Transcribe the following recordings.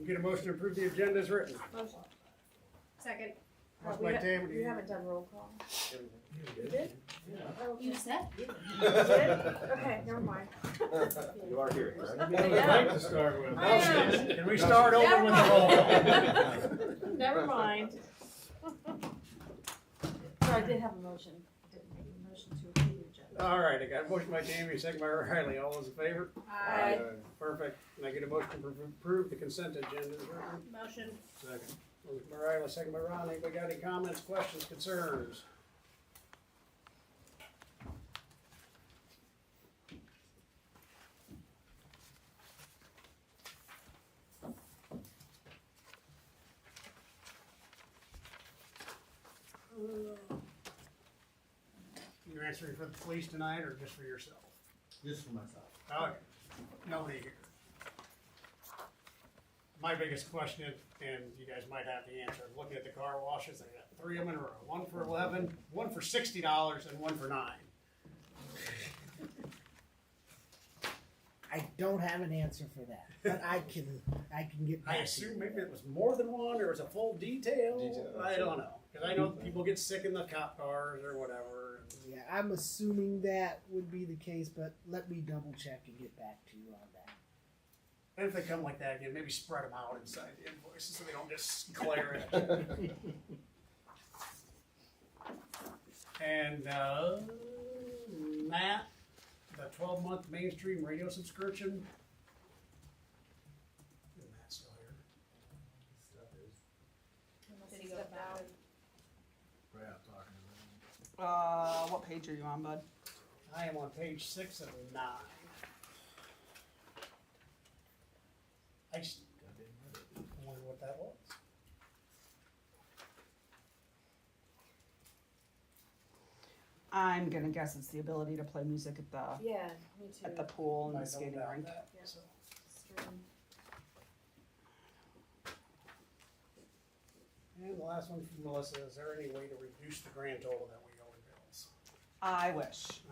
Get a motion to approve the agenda as written. Motion. Second. Motion by Tammy. You haven't done roll call. You did? You said? You did? Okay, never mind. You are here, right? Like to start with. I am. Can we start over with the roll? Never mind. So I did have a motion. I didn't make a motion to approve the agenda. All right, I got a motion by Tammy, a second by Riley. All those in favor? Aye. Perfect. And I get a motion to approve the consent agenda as written. Motion. Second. Motion by Riley, second by Ron. Anybody got any comments, questions, concerns? You're answering for the police tonight or just for yourself? Just for myself. Okay, nobody here. My biggest question, and you guys might have the answer, looking at the car washes, I got 3 of them in a row, one for 11, one for $60, and one for 9. I don't have an answer for that, but I can get back I to assume you. maybe it was more than one, or it was a full detail. Detail. I don't know, because I know people get sick in the cop cars or whatever. Yeah, I'm assuming that would be the case, but let me double check and get back to you on that. And if they come like that again, maybe spread them out inside the invoices so they don't just glare at you. And Matt, the 12-month mainstream radio subscription. Is Matt still here? Did he go out? Right out talking to them. What page are you on, bud? I am on page 6 of 9. I just wonder what that was. I'm gonna guess it's the ability to play music at the Yeah, me too. pool and I the don't skating doubt rink. that, Yeah. so. Stream. And the last one from Melissa, is there any way to reduce the grand total that we owe in bills? I wish.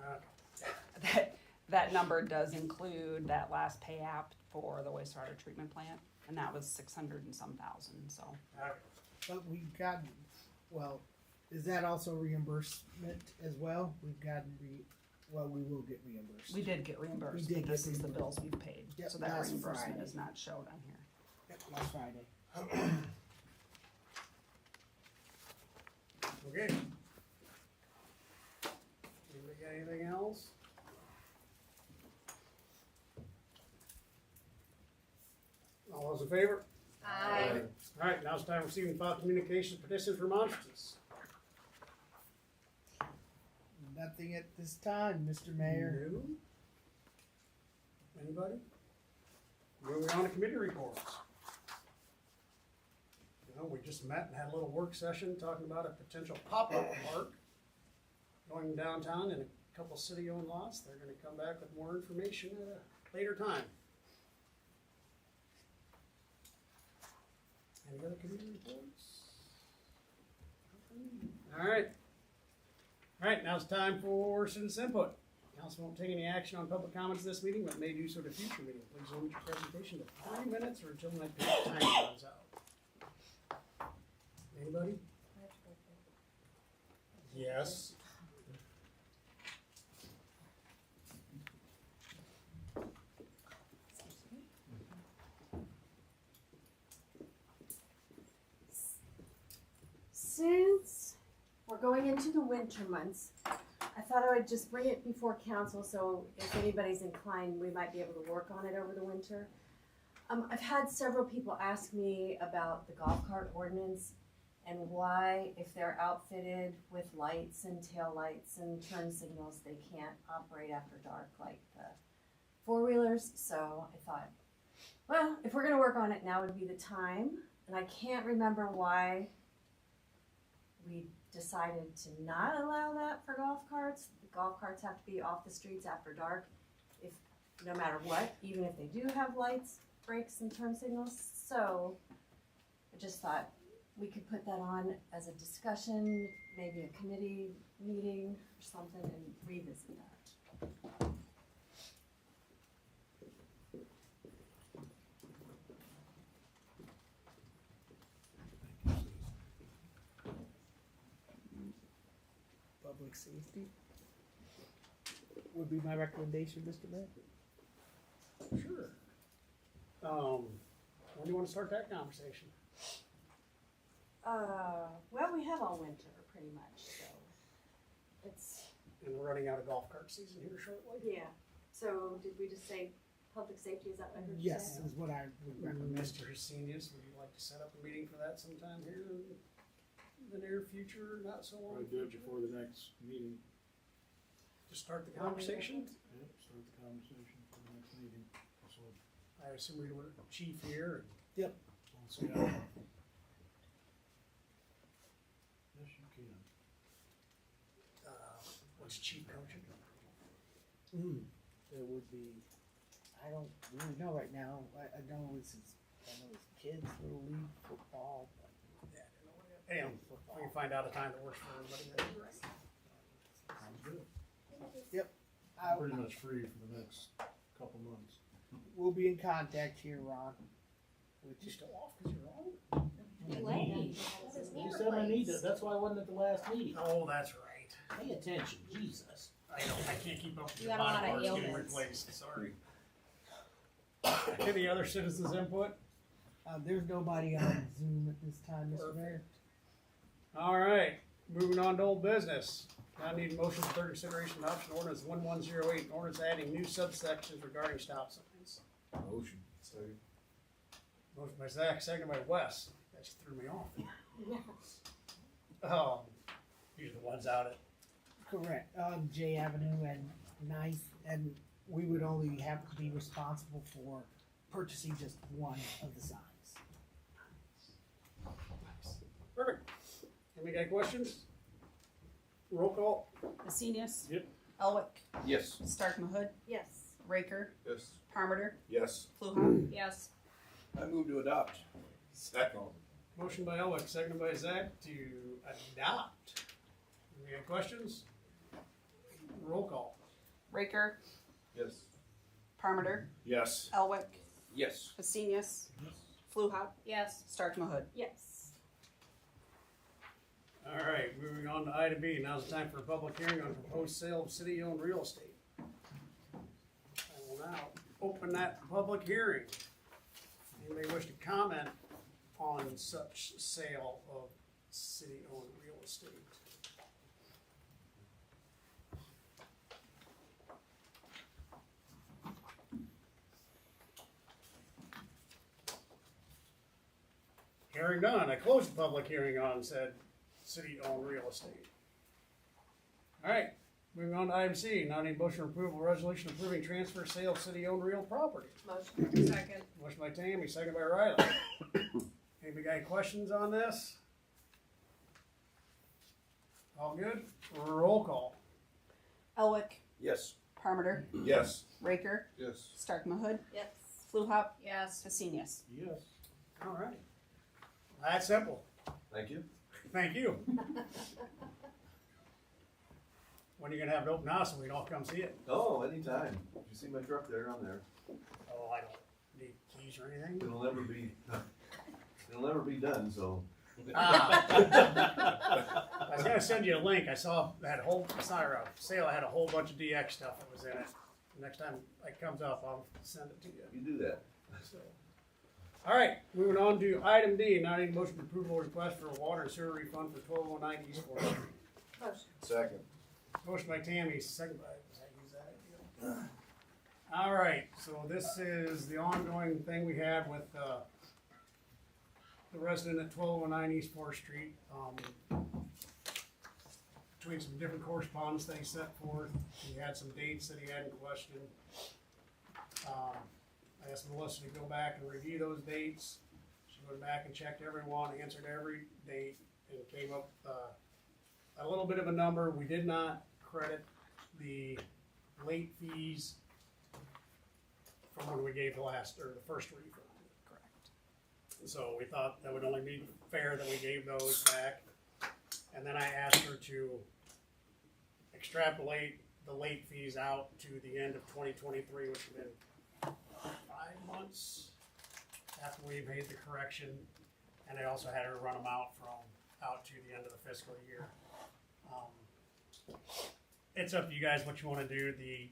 That number does include that last pay app for the wastewater treatment plant, and that was 600 and some thousand, so. Okay. But we've got, well, is that also reimbursement as well? We've gotten we will get reimbursed. We did get reimbursed, We did but get this is the reimbursed. bills we've paid, Yep, so that last reimbursement Friday. is not showed on here. Yep, last Friday. Okay. Anybody got anything else? All those in favor? Aye. All right, now it's time for receiving file communications, petitions, remonstrances. Nothing at this time, Mr. Mayor. No? Anybody? Moving on to committee reports. You know, we just met and had a little work session talking about a potential pop-up park going downtown in a couple city-owned lots. They're gonna come back with more information at a later time. Any other committee reports? All right. All right, now it's time for citizen input. Council won't take any action on public comments this meeting, but may do so at a future meeting. Please limit your presentation to 3 minutes or until my time runs out. Anybody? Yes. Since we're going into the winter months, I thought I would just bring it before council, so if anybody's inclined, we might be able to work on it over the winter. I've had several people ask me about the golf cart ordinance and why, if they're outfitted with lights and tail lights and turn signals, they can't operate after dark like the four-wheelers. So I thought, well, if we're gonna work on it, now would be the time. And I can't remember why we decided to not allow that for golf carts. The golf carts have to be off the streets after dark, if no matter what, even if they do have lights, brakes, and turn signals. So I just thought we could put that on as a discussion, maybe a committee meeting or something, and revisit that. public safety. Would be my recommendation, Mr. Mayor. Sure. When do you wanna start that conversation? Well, we have all winter pretty much, so it's, And we're running out of golf cart season here shortly. yeah. So did we just say public safety, is that what I heard you Yes, say? is what I would recommend. Mr. Husenius, would you like to set up a meeting for that sometime here in the near future, not so long? Probably do it future? before the next meeting. To start the conversation? Yep, start the conversation for the next meeting. So, I assume we would chief here. Yep. we'll see how. Yes, you can. What's chief coaching? There would be, I don't really know right now, I know it's kids, little league, football, Damn, we can find out a time that works for everybody. that'd be great. Sounds good. I, Pretty much free for the next couple months. we'll be in contact here, Ron. With You you. still off because you're wrong? You said I need it, that's why I wasn't at the last meeting. Oh, that's right. Pay attention, Jesus. I know, I can't keep up with You your got a lot body of parts getting ailments. replaced, sorry. Any other citizens input? There's nobody on Zoom at this time, Mr. Mayor. All right, moving on to old business. Now I need a motion for third consideration adoption ordinance 1108, ordinance adding new subsections regarding stop signs. Motion. Second. Motion by Zach, seconded by Wes. That just threw me off. These are the ones out at, Correct, J Avenue and Ninth, and we would only have to be responsible for purchasing just one of the signs. perfect. Anybody got questions? Roll call. Husenius. Yep. Elwick. Yes. Stark Mahud. Yes. Raker. Yes. Parmenter. Yes. Fluhan. Yes. I move to adopt. Second. Motion by Elwick, seconded by Zach to adopt. Any got questions? Roll call. Raker. Yes. Parmenter. Yes. Elwick. Yes. Husenius. Fluhan. Yes. Stark Mahud. Yes. All right, moving on to item B. Now's the time for a public hearing on proposed sale of city-owned real estate. I will now open that public hearing. Anybody wish to comment on such sale of city-owned real estate? Hearing none, I close the public hearing on said city-owned real estate. All right, moving on to item C, now need motion approval resolution approving transfer sale of city-owned real property. Motion. Second. Motion by Tammy, second by Riley. Anybody got any questions on this? All good? Roll call. Elwick. Yes. Parmenter. Yes. Raker. Yes. Stark Mahud. Yes. Fluhop. Yes. Husenius. Yes. All right. That's simple. Thank you. Thank you. When are you gonna have an open house so we can all come see it? Oh, anytime. You see my truck there on there. Oh, I don't need keys or anything. It'll never be, it'll never be done, so. I was gonna send you a link. I saw that whole, it's not a sale, had a whole bunch of DX stuff that was in it. Next time it comes up, I'll send it to you. You do that. So. All right, moving on to item D, now I need a motion to approval request for a water and sewer refund for 1209 East Fourth Street. Motion. Second. Motion by Tammy, second by, was I use that idea? All right, so this is the ongoing thing we had with, the resident at 1209 East Fourth Street. Between some different correspondence they set forth, he had some dates that he had in question. I asked Melissa to go back and review those dates. She went back and checked everyone, answered every date, and came up a little bit of a number. We did not credit the late fees from when we gave the last, or the first refund. Correct. So we thought that would only be fair that we gave those back. And then I asked her to extrapolate the late fees out to the end of 2023, which would have been 5 months after we made the correction. And I also had her run them out to the end of the fiscal year. it's up to you guys what you wanna do. The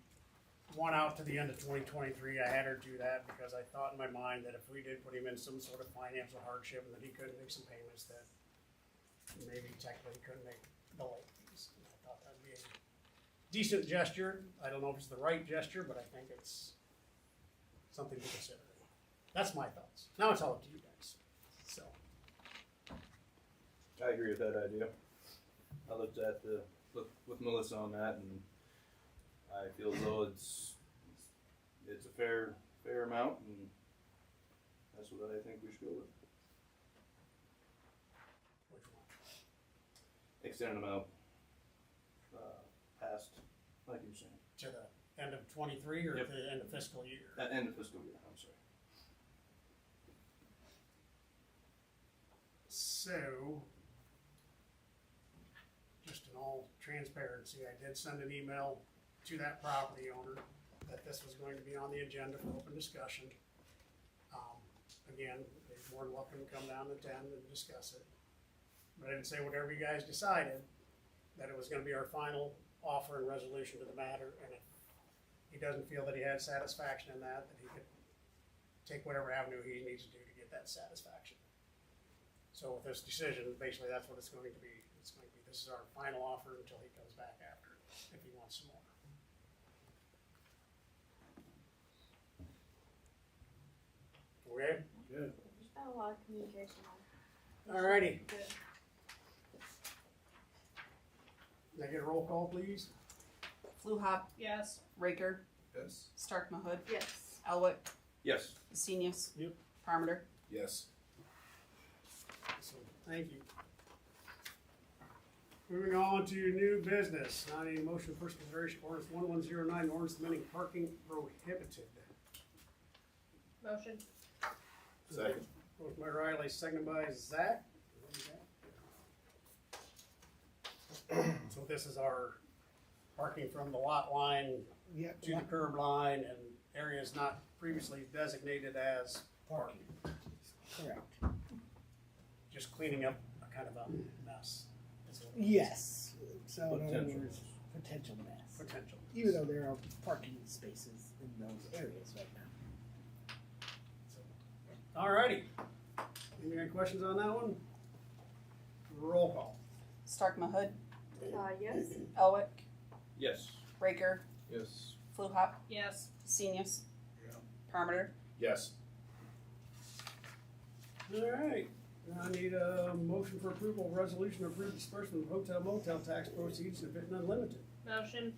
one out to the end of 2023, I had her do that because I thought in my mind that if we did put him in some sort of financial hardship and that he couldn't make some payments, that maybe technically he couldn't make the late fees. And I thought that'd be a decent gesture. I don't know if it's the right gesture, but I think it's something to consider. That's my thoughts. Now it's all up to you guys. So, I agree with that idea. I looked at with Melissa on that, and I feel as though it's a fair amount, and that's what I think we should go with. which one? Extend them out past, like you were saying, To the end of 23 or Yep. to the end of fiscal year? at end of fiscal year. I'm sorry. So, just in all transparency, I did send an email to that property owner that this was going to be on the agenda for open discussion. Again, they're more than welcome to come down and attend and discuss it. But I didn't say whatever you guys decided, that it was gonna be our final offer and resolution to the matter, and if he doesn't feel that he had satisfaction in that he could take whatever avenue he needs to do to get that satisfaction. So with this decision, basically that's what it's going to be. It's going to be, this is our final offer until he comes back after, if he wants some more. Okay, Good. There's been a lot of communication on. alrighty. Good. Can I get a roll call, please? Fluhop, Yes. Raker, Yes. Stark Mahud, Yes. Elwick, Yes. Senius. Yep. Parmenter. Yes. So, thank you. Moving on to new business, not any motion for first consideration ordinance 1109, ordinance amending parking prohibited. Motion. Second. Motion by Riley, seconded by Zach. So this is our parking from the lot line Yeah, to the curb line and areas not previously designated as parking. correct. Just cleaning up a kind of a mess. Is what it is. Yes, so in other Potential. words, potential mess. Potential. Even though there are parking spaces in those areas right now. Alrighty. Any questions on that one? Roll call. Stark Mahud, Yes. Elwick, Yes. Raker, Yes. Fluhop, Yes. Senius. Yeah. Parmenter. Yes. Alright, now I need a motion for approval of resolution to approve disbursement of hotel motel tax proceeds to Vinton Unlimited. Motion.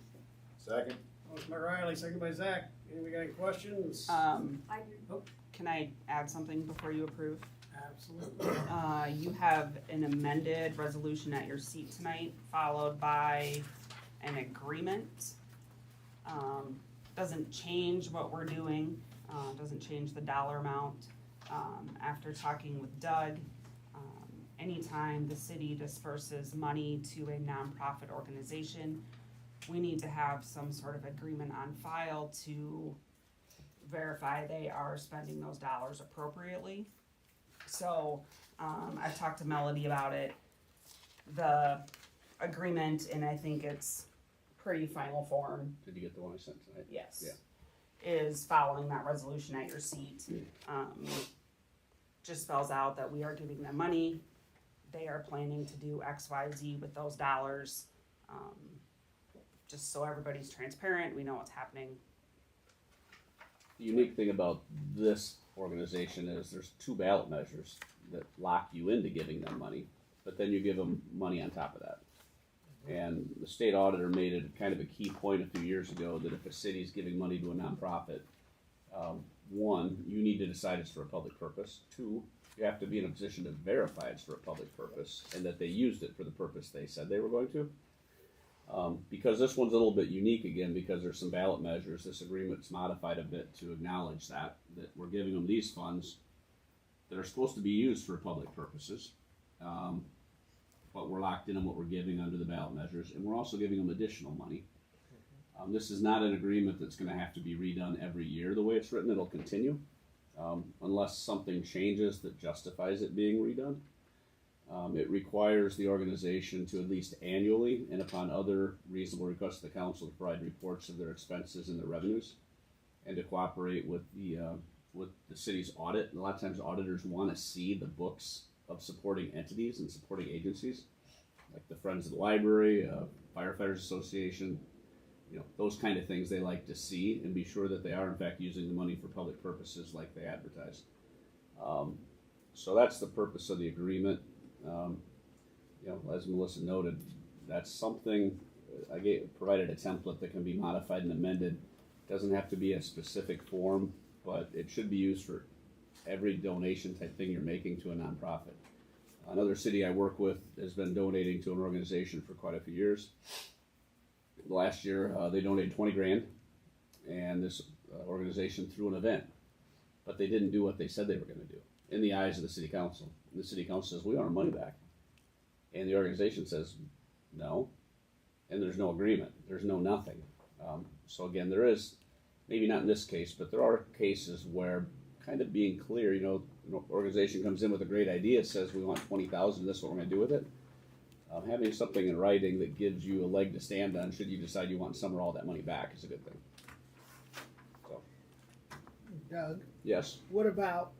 Second. Motion by Riley, second by Zach. Anybody got any questions? I do. Can I add something before you approve? Absolutely. You have an amended resolution at your seat tonight, followed by an agreement. Doesn't change what we're doing, doesn't change the dollar amount. After talking with Doug, anytime the city disperses money to a nonprofit organization, we need to have some sort of agreement on file to verify they are spending those dollars appropriately. So, I've talked to Melody about it. The agreement, and I think it's pretty final form, Did you get the one I sent tonight? yes. Yeah. Is following that resolution at your seat. Just spells out that we are giving them money. They are planning to do X, Y, Z with those dollars. Just so everybody's transparent, we know what's happening. The unique thing about this organization is there's 2 ballot measures that lock you into giving them money, but then you give them money on top of that. And the state auditor made it kind of a key point a few years ago that if a city's giving money to a nonprofit, 1, you need to decide it's for a public purpose. 2, you have to be in a position to verify it's for a public purpose and that they used it for the purpose they said they were going to. Because this one's a little bit unique again, because there's some ballot measures, this agreement's modified a bit to acknowledge that we're giving them these funds that are supposed to be used for public purposes. But we're locked in on what we're giving under the ballot measures, and we're also giving them additional money. This is not an agreement that's gonna have to be redone every year. The way it's written, it'll continue, unless something changes that justifies it being redone. It requires the organization to at least annually and upon other reasonable requests of the council to provide reports of their expenses and their revenues and to cooperate with the city's audit. And a lot of times auditors want to see the books of supporting entities and supporting agencies, like the Friends of the Library, Firefighters Association, those kind of things they like to see and be sure that they are in fact using the money for public purposes like they advertise. So that's the purpose of the agreement. As Melissa noted, that's something I provided a template that can be modified and amended. Doesn't have to be a specific form, but it should be used for every donation type thing you're making to a nonprofit. Another city I work with has been donating to an organization for quite a few years. Last year, they donated 20 grand, and this organization threw an event, but they didn't do what they said they were going to do in the eyes of the city council. And the city council says, we want our money back. And the organization says, no. And there's no agreement. There's no nothing. So again, there is, maybe not in this case, but there are cases where kind of being clear, an organization comes in with a great idea, says we want 20,000, this is what we're going to do with it. Having something in writing that gives you a leg to stand on should you decide you want some or all that money back is a good thing. So, Doug, yes. what about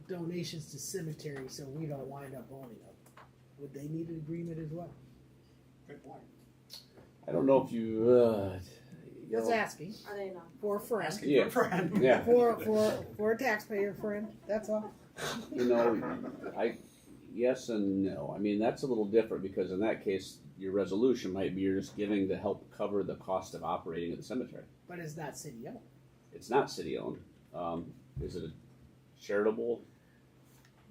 donations to cemeteries so we don't wind up owning them? Would they need an agreement as well? Good point. I don't know if you, Just asking. Are they not? For a friend. Asking Yeah. for a friend. yeah. For a taxpayer friend, that's all. Yes and no. I mean, that's a little different because in that case, your resolution might be you're just giving to help cover the cost of operating at the cemetery. But it's not city owned. It's not city owned. Is it a charitable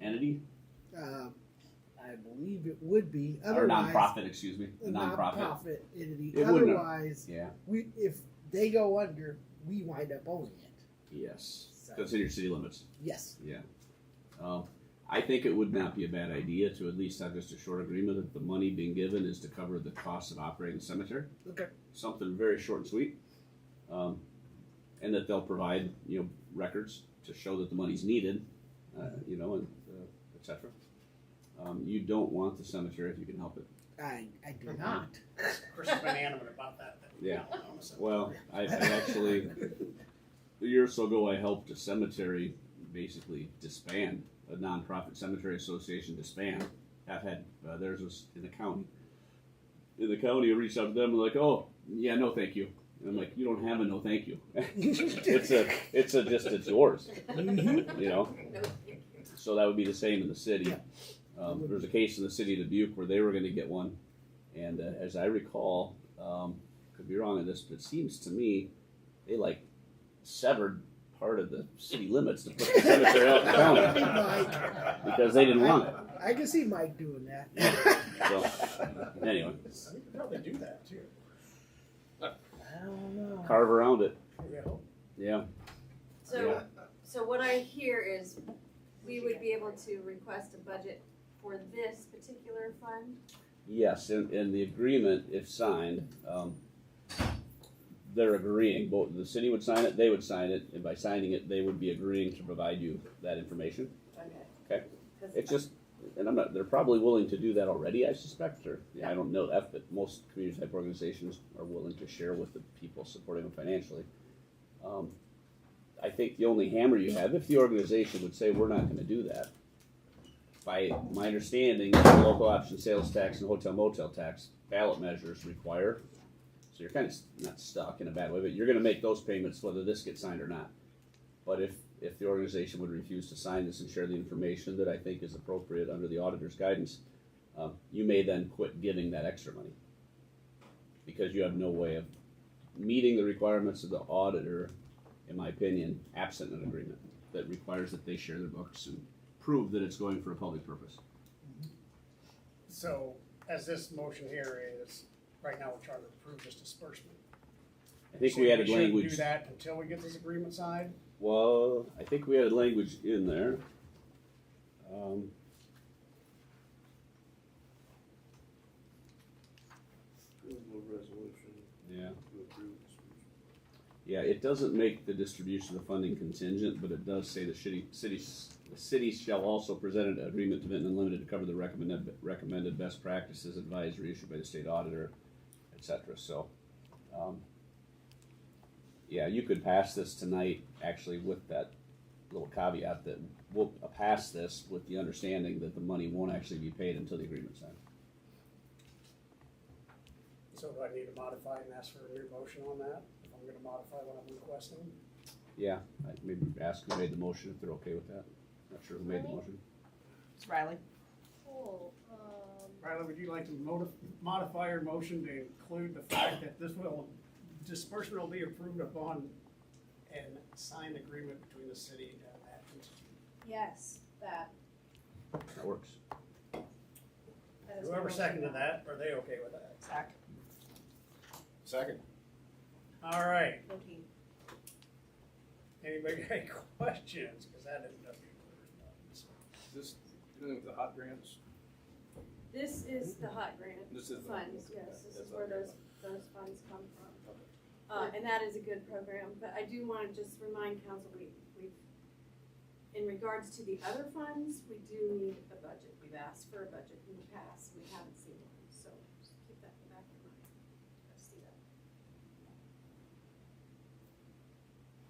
entity? I believe it would be. Or Otherwise, nonprofit, excuse me. a Nonprofit. nonprofit entity. It wouldn't- Otherwise, Yeah. if they go under, we wind up owning it. Yes. So, Because in your city limits. yes. Yeah. I think it would not be a bad idea to at least have just a short agreement that the money being given is to cover the cost of operating the cemetery. Okay. Something very short and sweet. And that they'll provide, records to show that the money's needed, and et cetera. You don't want the cemetery if you can help it. I do not. Chris has been animate about that. Yeah. So. Well, I actually, a year or so ago, I helped a cemetery basically disband, a nonprofit cemetery association disband. I've had, theirs was in the county. In the county, I reached out to them and like, oh, yeah, no thank you. And I'm like, you don't have a no thank you. it's yours. So that would be the same in the city. There was a case in the city of Dubuque where they were going to get one. And as I recall, could be wrong on this, but it seems to me they severed part of the city limits to put the cemetery out in the county because they didn't want it. I can see Mike doing that. So anyway, You could probably do that too. I don't know. carve around it. Yeah. Yeah. So what I hear is we would be able to request a budget for this particular fund? Yes, in the agreement, if signed, they're agreeing. Both the city would sign it, they would sign it, and by signing it, they would be agreeing to provide you that information. Okay. It's just, and they're probably willing to do that already, I suspect, or I don't know that, but most community type organizations are willing to share with the people supporting them financially. I think the only hammer you have, if the organization would say, we're not gonna do that, by my understanding, the local option sales tax and hotel motel tax ballot measures require, so you're kind of not stuck in a bad way, but you're gonna make those payments whether this gets signed or not. But if the organization would refuse to sign this and share the information that I think is appropriate under the auditor's guidance, you may then quit giving that extra money. Because you have no way of meeting the requirements of the auditor, in my opinion, absent an agreement that requires that they share their books and prove that it's going for a public purpose. So, as this motion here is, right now we're trying to approve this disbursement. I think So we added shouldn't language. do that until we get this agreement signed? Well, I think we added language in there. Resolution Yeah. to approve. Yeah, it doesn't make the distribution of funding contingent, but it does say the city The city shall also present an agreement to Vinton Unlimited to cover the recommended best practices advisory issued by the state auditor, et cetera. So, yeah, you could pass this tonight, actually, with that little caveat that we'll pass this with the understanding that the money won't actually be paid until the agreement's signed. So do I need to modify and ask for a new motion on that, if I'm gonna modify what I'm requesting? Yeah, I maybe ask who made the motion, if they're okay with that. Not sure who made the motion. It's Riley. Cool, Riley, would you like to modify your motion to include the fact that disbursement will be approved upon an signed agreement between the city and that entity? yes, that That works. is my Whoever motion. seconded that, are they okay with that? Zach. Second. All right, Okay. anybody got any questions? Cause that ended up being Is this dealing with the hot grants? This is the hot grant This is the- funds, yes, this is That's where okay. those funds come from. And that is a good program, but I do wanna just remind council, we've, in regards to the other funds, we do need a budget. We've asked for a budget in the past, we haven't seen one, so just keep that in the back of your mind. Let's see that.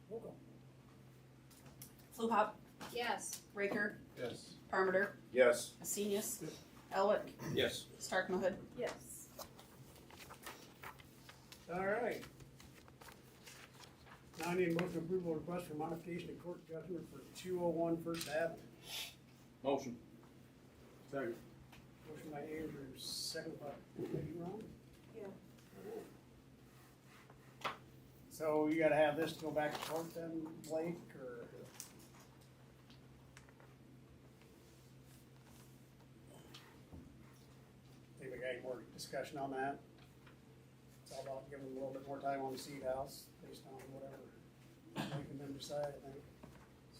Roll call. Fluhop, Yes. Raker, Yes. Parmenter, Yes. Asenius, Elwick, Yes. Starkmahood. Yes. All right. Now I need a motion to approval request for modification of court judgment for 201 First Avenue. Motion. Second. Motion by Andrew, second by, Ron? Yeah. So you gotta have this to go back to court then, Blake, or? Think we got any more discussion on that? It's all about giving them a little bit more time on the seat house, based on whatever making them decide, I think. So.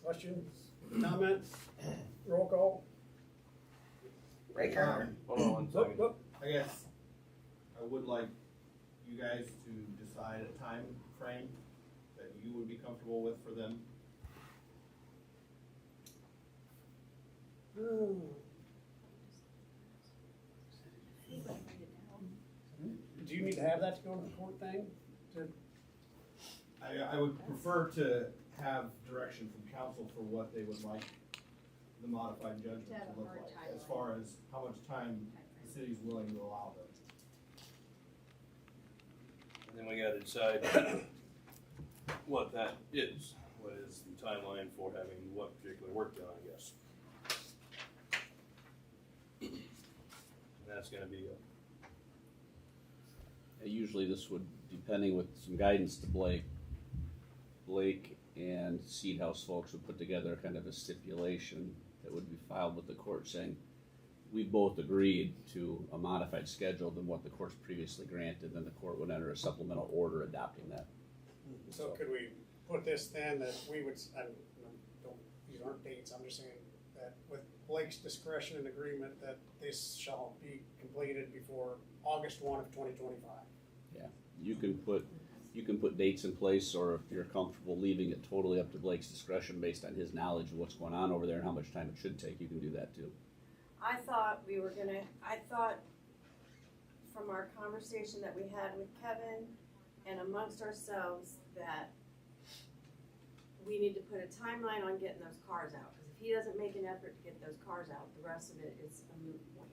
Questions, comments, roll call? Raker. Hold on one second. Whoop, whoop. I guess I would like you guys to decide a time frame that you would be comfortable with for them. Do you need to have that to go to the court thing? I would prefer to have direction from council for what they would like the modified judgment To have to a look hard like, as timeline. far as how much time the city's willing to allow them. And then we gotta decide what that is. What is the timeline for having what particular work done, I guess. And that's gonna be Usually this would, depending with some guidance to Blake and Seed House folks would put together kind of a stipulation that would be filed with the court saying, we both agreed to a modified schedule than what the court's previously granted, then the court would enter a supplemental order adopting that. So could we put this then that we would, these aren't dates, I'm just saying that with Blake's discretion and agreement that this shall be completed before August 1 of 2025. You can put dates in place, or if you're comfortable leaving it totally up to Blake's discretion based on his knowledge of what's going on over there and how much time it should take, you can do that too. I thought from our conversation that we had with Kevin and amongst ourselves that we need to put a timeline on getting those cars out. Because if he doesn't make an effort to get those cars out, the rest of it is a moot point.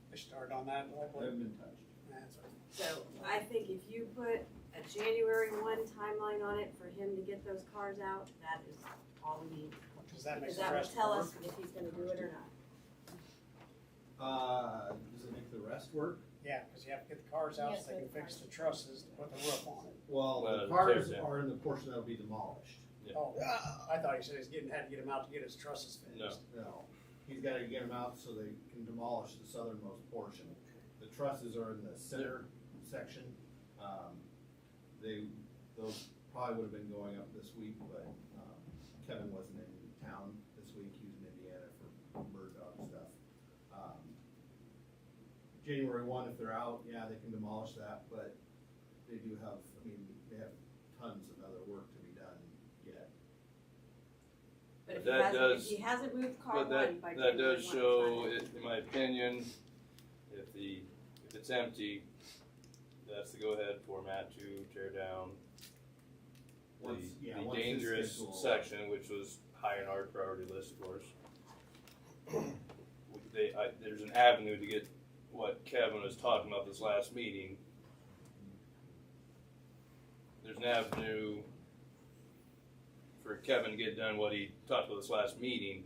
They started on that, I haven't been touched. That's right. So I think if you put a January 1 timeline on it for him to get those cars out, that is all we need. Does that make Because the that will rest tell work? us if he's gonna do it or not. Does it make the rest work? Yeah, because you have to get the cars out Yes, so they can the fix the trusses to put the roof on it. Well, Well, the cars tear down. are in the portion that'll be demolished. Oh, I thought he said had to get him out to get his trusses No. finished. No, he's gotta get them out so they can demolish the southernmost portion. The trusses are in the center section. Those probably would have been going up this week, but, Kevin wasn't in town this week, he was in Indiana for bird dog stuff. January 1, if they're out, yeah, they can demolish that, but they do have, they have tons of other work to be done yet. if That does- if he hasn't moved car But one by that January does 1, show, it's in my opinion, if it's empty, that's the go-ahead for Matt to tear down the, Once- yeah, the once his dangerous schedule- section, which was high on our priority list, of course. There's an avenue to get what Kevin was talking about this last meeting. There's an avenue for Kevin to get done what he talked about this last meeting.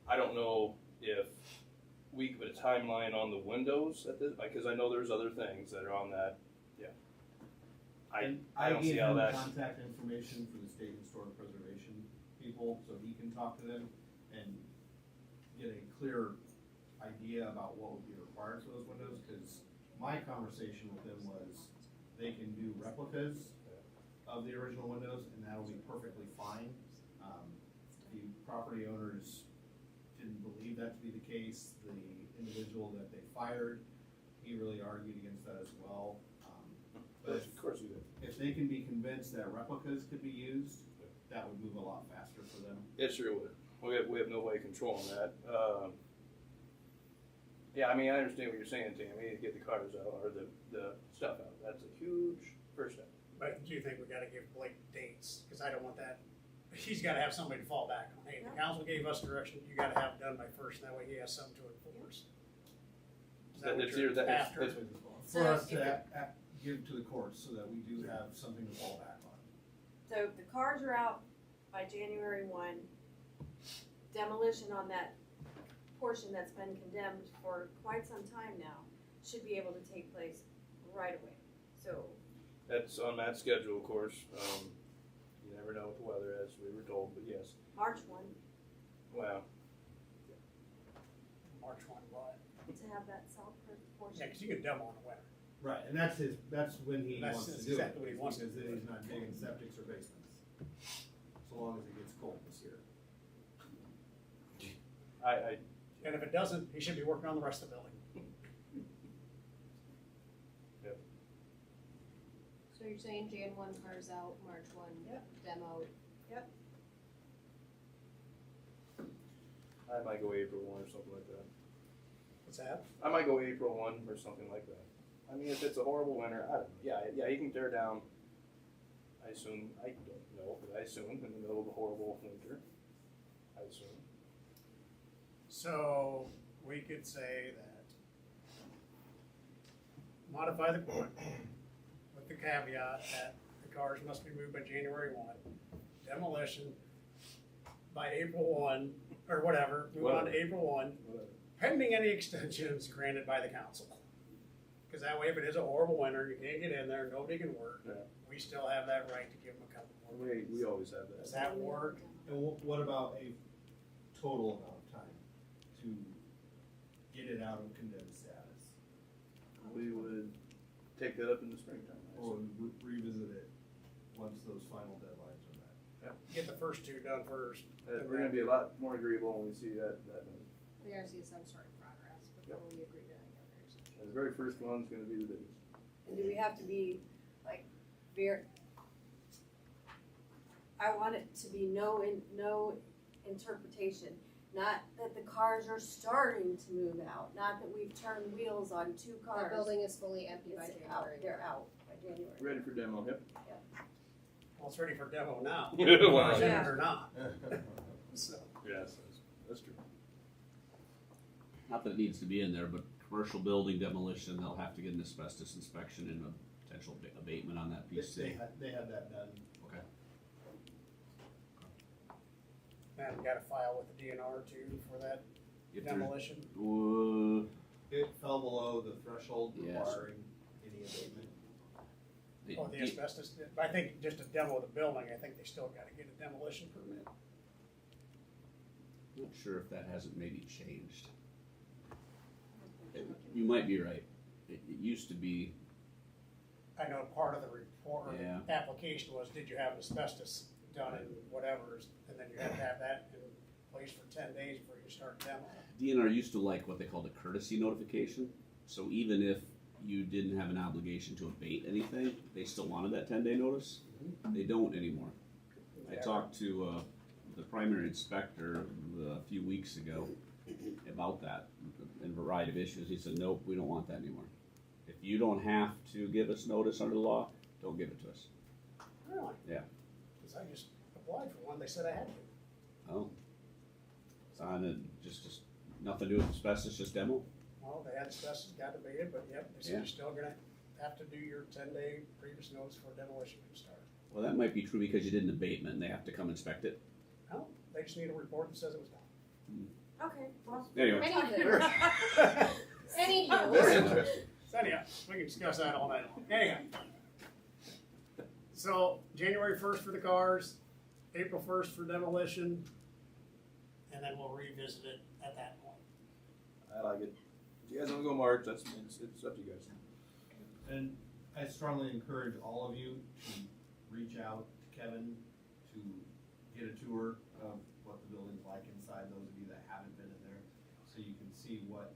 I don't know if we could put a timeline on the windows at this, because I know there's other things that are on that. Yeah. I don't see how gave him that. contact information for the state historic preservation people, so he can talk to them and get a clear idea about what would be required for those windows, because my conversation with them was they can do replicas of the original windows, and that'll be perfectly fine. The property owners didn't believe that to be the case. The individual that they fired, he really argued against that as well. But Of course we did. if they can be convinced that replicas could be used, that would move a lot faster for them. It sure would. We have no way of controlling that. Yeah, I mean, I understand what you're saying, Tammy, to get the cars out, or the stuff out. That's a huge first step. But do you think we gotta give Blake dates? Cause I don't want that, he's gotta have somebody to fall back on. Hey, the council gave us direction, you gotta have it done by first, and that way he has something to enforce. Is that what That's you're your- that's- after? that's- For us to give to the courts so that we do have something to fall back on. So if the cars are out by January 1, demolition on that portion that's been condemned for quite some time now should be able to take place right away. So, That's on Matt's schedule, of course. You never know with the weather, as we were told, but yes. March 1, Wow. March one, what? to have that south portion. Yeah, cause you can demo in the winter. Right, and that's when he That's wants to do exactly what it, he wants to because then do. he's not digging septics or basements. So long as it gets cold this year. And if it doesn't, he should be working on the rest of the building. So you're saying Jan 1 cars out, March 1 demo? I might go April 1 or something like that. What's that? I might go April 1 or something like that. I mean, if it's a horrible winter, I don't know. Yeah, he can tear down, I assume, I don't know, but I assume in the middle of a horrible winter. I assume. So, we could say that modify the quote with the caveat that the cars must be moved by January 1, demolition by April 1, or whatever, move on to Whatever. April 1, pending any extensions granted by the council. Because that way, if it is a horrible winter, you can't get in there, nobody can work, Yeah. we still have that right to give them a couple more days. We always have Does that. that work? And what about a total amount of time to get it out of condemned status? We would take that up in the springtime. I Or assume. revisit it once those final deadlines are met? Get the first two done first. We're gonna be a lot more agreeable when we see that. We're gonna see some sort of progress before we agree to any others. And the very first one's gonna be the biggest. And do we have to be, like, very, I want it to be no interpretation. Not that the cars are starting to move out, not that we've turned wheels on 2 The cars. building is fully empty by It's out, January. they're out by January. Ready for demo, yep. Well, it's ready for demo now. Wow. Whether Yeah. it or not. So, Yes, that's true. Not that it needs to be in there, but commercial building demolition, they'll have to get an asbestos inspection and a potential abatement on that piece. They had that done. Okay. and we got to file with the DNR too for that If there's, demolition. It fell below the threshold Yes. requiring any abatement. Or the asbestos, I think just to demo the building, I think they still got to get a demolition permit. Not sure if that hasn't maybe changed. You might be right. It used to be, I know part of the report, or Yeah. application was, did you have asbestos done and whatever, and then you have to have that in place for 10 days before you start demo. DNR used to like what they called a courtesy notification. So even if you didn't have an obligation to abate anything, they still wanted that 10-day notice. They don't anymore. I talked to the primary inspector a few weeks ago about that, in a variety of issues. He said, nope, we don't want that anymore. If you don't have to give us notice under the law, don't give it to us. Really? Yeah. Cause I just applied for one, they said I had to. Oh. It's on it, just nothing to do with asbestos, just demo? Well, they had asbestos, got abated, but yep, they said Yeah. you're still gonna have to do your 10-day previous notice for demolition can start. Well, that might be true because you did an abatement and they have to come inspect it. No, they just need a report that says it was done. Okay, well. Anyway. Anywho, That's anywho, interesting. So anyhow, we can discuss that all night long. Anyhow. So, January 1st for the cars, April 1st for demolition, and then we'll revisit it at that point. I like it. If you guys wanna go March, it's up to you guys. And I strongly encourage all of you to reach out to Kevin to get a tour of what the building's like inside, those of you that haven't been in there, so you can see what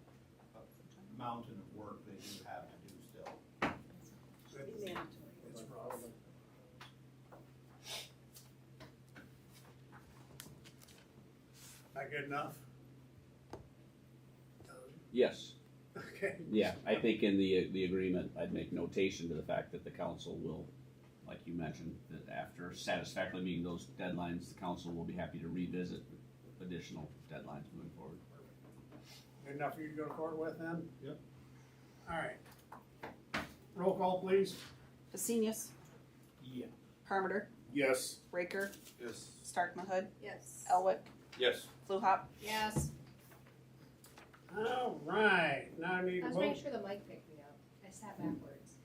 mountain of work they do have to do still. It's relevant. Not good enough? Yes. Okay. Yeah, I think in the agreement, I'd make notation to the fact that the council will, like you mentioned, that after satisfactorily meeting those deadlines, the council will be happy to revisit additional deadlines moving forward. Good enough for you to go to court with then? Yep. All right. Roll call, please. Vasenius, Yeah. Harmater, Yes. Raker, Yes. Stark Mahud, Yes. Elwick, Yes. Fluhop. yes, All right, now I need I a was making vote. sure the mic picked me up, I sat backwards.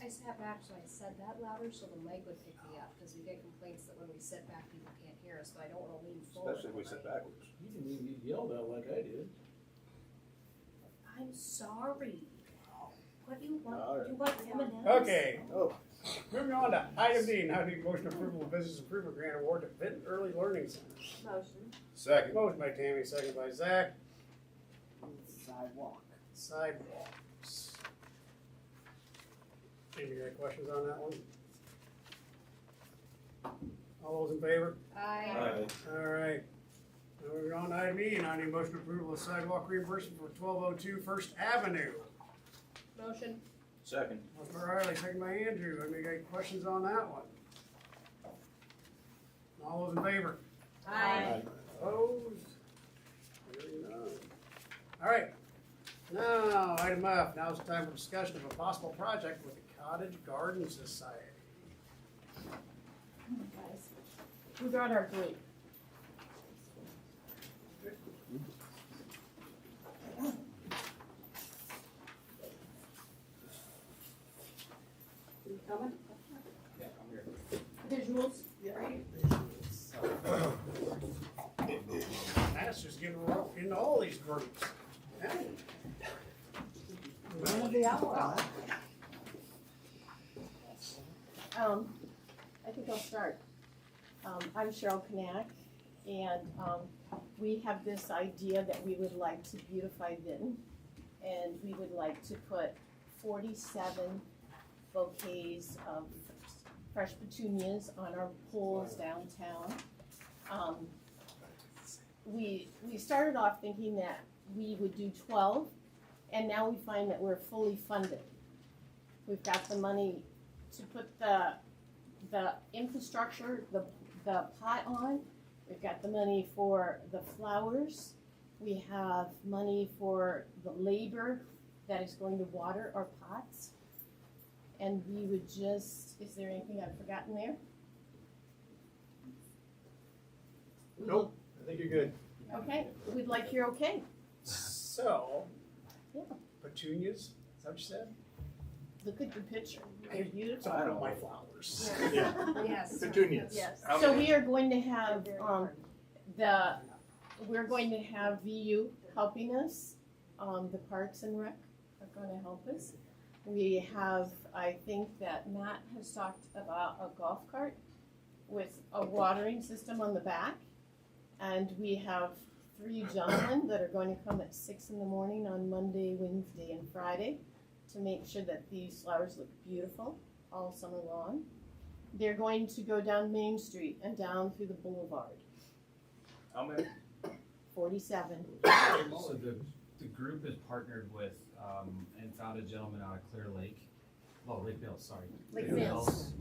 I sat back, so I said that louder so the mic would pick me up, cause we get complaints that when we sit back, people can't hear us, so I don't wanna lean forward. Especially if we sit backwards. You didn't even get yelled at like I did. I'm sorry. What do you want, All right. you want M&Ms? Okay, Oh. moving on to item D, now I need motion approval of business improvement grant award to Benton Early Learning Center. Motion. Second. Motion by Tammy, second by Zach. Sidewalk. Sidewalks. Any questions on that one? All those in favor? I, Alright. Moving on to item E, now I need motion approval of sidewalk reimbursement for 1202 First Avenue. motion, Second. Motion by Riley, second by Andrew. Any questions on that one? All those in favor? I, Opposed? Hearing none. Alright. Now, item F, now it's time for discussion of a possible project with the Cottage Garden Society. Guys, who brought our grape? You coming? Yeah, I'm here. Visuals? That's just getting rolled into all these groups. Yeah. One of the hour. I think I'll start. I'm Cheryl Knack, and we have this idea that we would like to beautify Vinton, and we would like to put 47 bouquets of fresh petunias on our poles downtown. We started off thinking that we would do 12, and now we find that we're fully funded. We've got the money to put the infrastructure, the pot on. We've got the money for the flowers. We have money for the labor that is going to water our pots. And we would just, is there anything I've forgotten there? Nope, I think you're good. Okay, we'd like your okay. So, Yeah. petunias, is that what you said? Look at the picture. They're beautiful. So I don't like flowers. yes. Petunias. Yes. So we are going to have, we're going to have VU helping us. The Parks and Rec are gonna help us. We have, I think that Matt has talked about a golf cart with a watering system on the back. And we have 3 gentlemen that are going to come at 6 in the morning on Monday, Wednesday, and Friday to make sure that these flowers look beautiful. all summer long. They're going to go down Main Street and down through the boulevard. How many? 47. So the group is partnered with, and found a gentleman out of Clear Lake, Lake Mills, sorry. Lake Mills.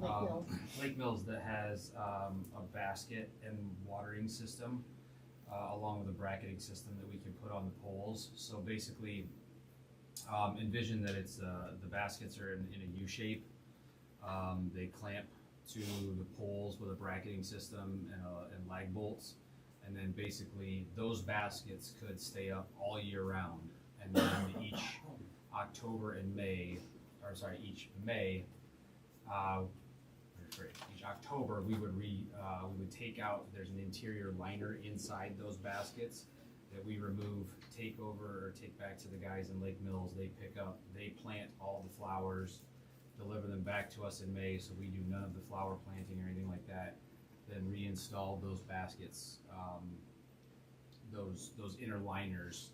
Lake Mills that has, a basket and watering system, along with a bracketing system that we can put on the poles. So basically, envision that it's, the baskets are in a U shape. They clamp to the poles with a bracketing system and lag bolts. And then basically those baskets could stay up all year round. And then each October and May, each October we would take out, there's an interior liner inside those baskets that we remove, take over or take back to the guys in Lake Mills. They pick up, they plant all the flowers, deliver them back to us in May, so we do none of the flower planting or anything like that. Then reinstall those baskets, those inner liners,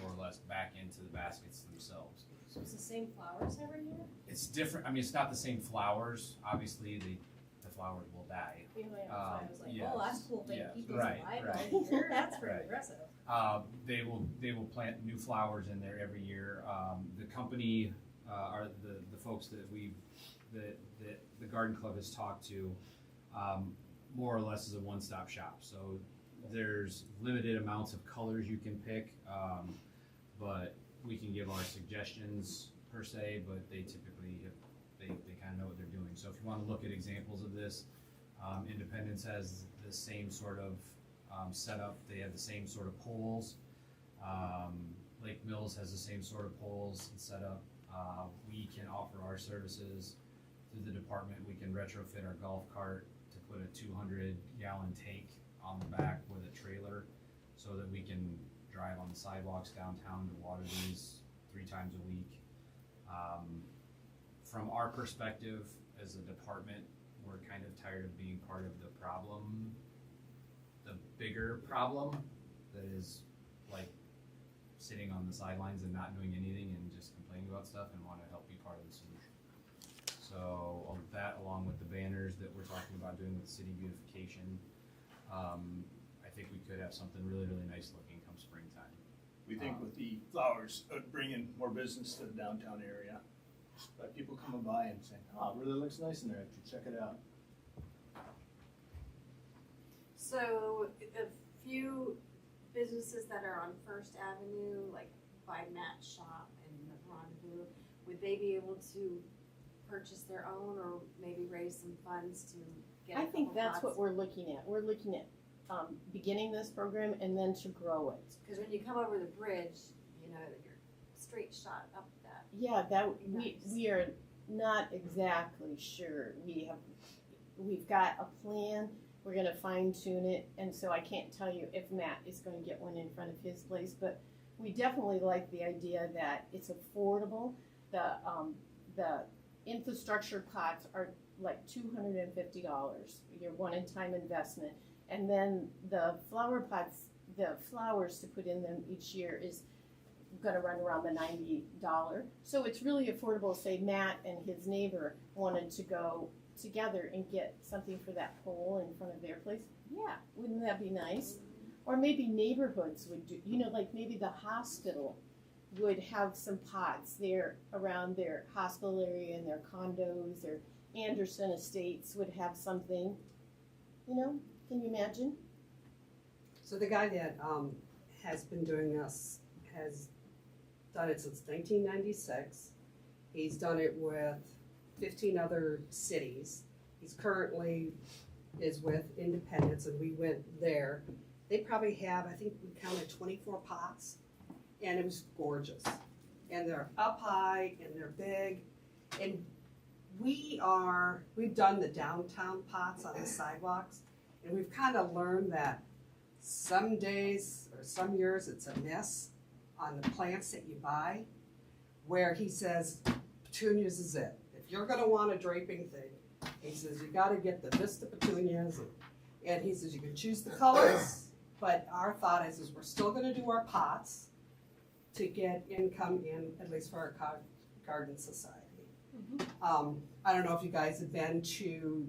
more or less back into the baskets themselves. So it's the same flowers every year? It's different. I mean, it's not the same flowers. Obviously, the flowers will die. Yeah, that's why I was like, yes, oh, that's cool, they yes, keep these right, alive right. all year, that's pretty Right. aggressive. They will plant new flowers in there every year. The company are the folks that the garden club has talked to. More or less is a one-stop shop. So there's limited amounts of colors you can pick, but we can give our suggestions per se, but they typically they kind of know what they're doing. So if you want to look at examples of this, Independence has the same sort of setup. They have the same sort of poles. Lake Mills has the same sort of poles and setup. We can offer our services through the department. We can retrofit our golf cart to put a 200-gallon tank on the back with a trailer so that we can drive on the sidewalks downtown to water these 3 times a week. From our perspective as a department, we're kind of tired of being part of the problem, the bigger problem that is like sitting on the sidelines and not doing anything and just complaining about stuff, and want to help be part of the solution. So that, along with the banners that we're talking about doing with city beautification, I think we could have something really, really nice looking come springtime. We think with the flowers, bringing more business to the downtown area, by people coming by and saying, oh, it really looks nice in there, check it out. So a few businesses that are on First Avenue, like by Matt's shop and the Rendezvous, would they be able to purchase their own or maybe raise some funds to get? I think that's what we're looking at. We're looking at beginning this program and then to grow it. Because when you come over the bridge, you know, you're straight shot up that. Yeah, Nice. we are not exactly sure. We've got a plan. We're gonna fine tune it, and so I can't tell you if Matt is going to get one in front of his place, but we definitely like the idea that it's affordable. The infrastructure pots are like $250, your one-time investment, and then the flower pots, the flowers to put in them each year is gonna run around the $90. So it's really affordable. Say Matt and his neighbor wanted to go together and get something for that pole in front of their place. Yeah, wouldn't that be nice? Or maybe neighborhoods would do, like maybe the hospital would have some pots there around their hospital area and their condos, or Anderson Estates would have something, can you imagine? So the guy that has been doing this has done it since 1996. He's done it with 15 other cities. He's currently is with Independence, and we went there. They probably have, I think we counted 24 pots, and it was gorgeous. And they're up high, and they're big. And we've done the downtown pots on the sidewalks, and we've kind of learned that some days or some years it's a miss on the plants that you buy, where he says petunias is it. If you're gonna want a draping thing, he says you gotta get the Vista petunias, and he says you can choose the colors, but our thought is we're still gonna do our pots to get income in, at least for our garden society. I don't know if you guys have been to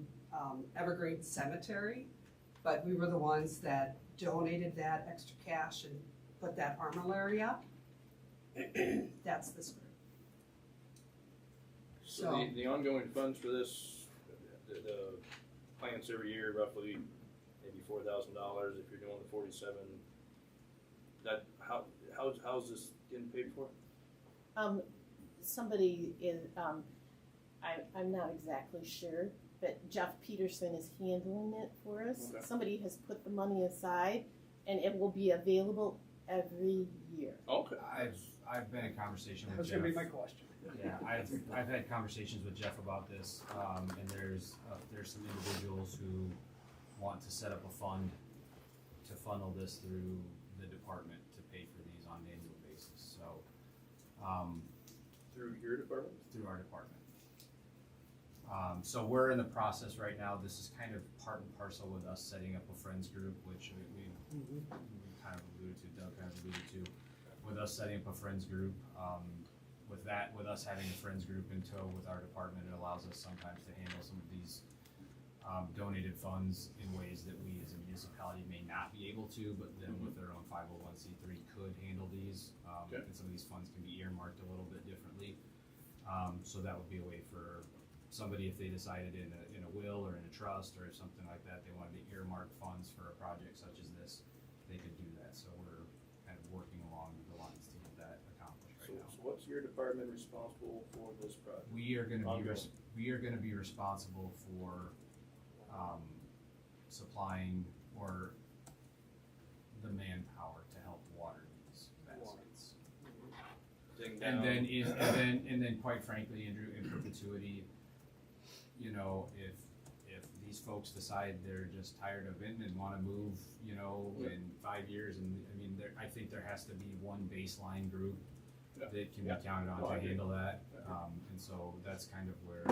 Evergreen Cemetery, but we were the ones that donated that extra cash and put that armillary up. That's this group. So the ongoing funds for this, the plants every year roughly maybe $4,000 if you're doing the 47. That how's this getting paid for? Somebody is, I'm not exactly sure, but Jeff Peterson is handling it for us. Okay. Somebody has put the money aside, and it will be available every year. Okay. I've been in conversation with That's Jeff. gonna be my question. Yeah, I've had conversations with Jeff about this, and there's some individuals who want to set up a fund to funnel this through the department to pay for these on an annual basis, so. Through your department? Through our department. So we're in the process right now, this is kind of part and parcel with us setting up a friends group, which we kind of alluded to, Doug kind of alluded to, with us setting up a friends group. With us having a friends group in tow with our department, it allows us sometimes to handle some of these donated funds in ways that we as a municipality may not be able to, but then with their own 501c3 could handle these. Okay. And some of these funds can be earmarked a little bit differently. So that would be a way for somebody, if they decided in a will or in a trust or if something like that, they wanted to earmark funds for a project such as this, they could do that. So we're kind of working along the lines to get that accomplished right now. So what's your department responsible for this project? We are gonna Ongoing. be responsible for supplying or the manpower to help water these baskets. And then quite frankly, Andrew, in perpetuity, you know, if these folks decide they're just tired of it and wanna move, you know, in 5 years, and I mean, I think there has to be one baseline group that can be counted on to handle that. And so that's kind of where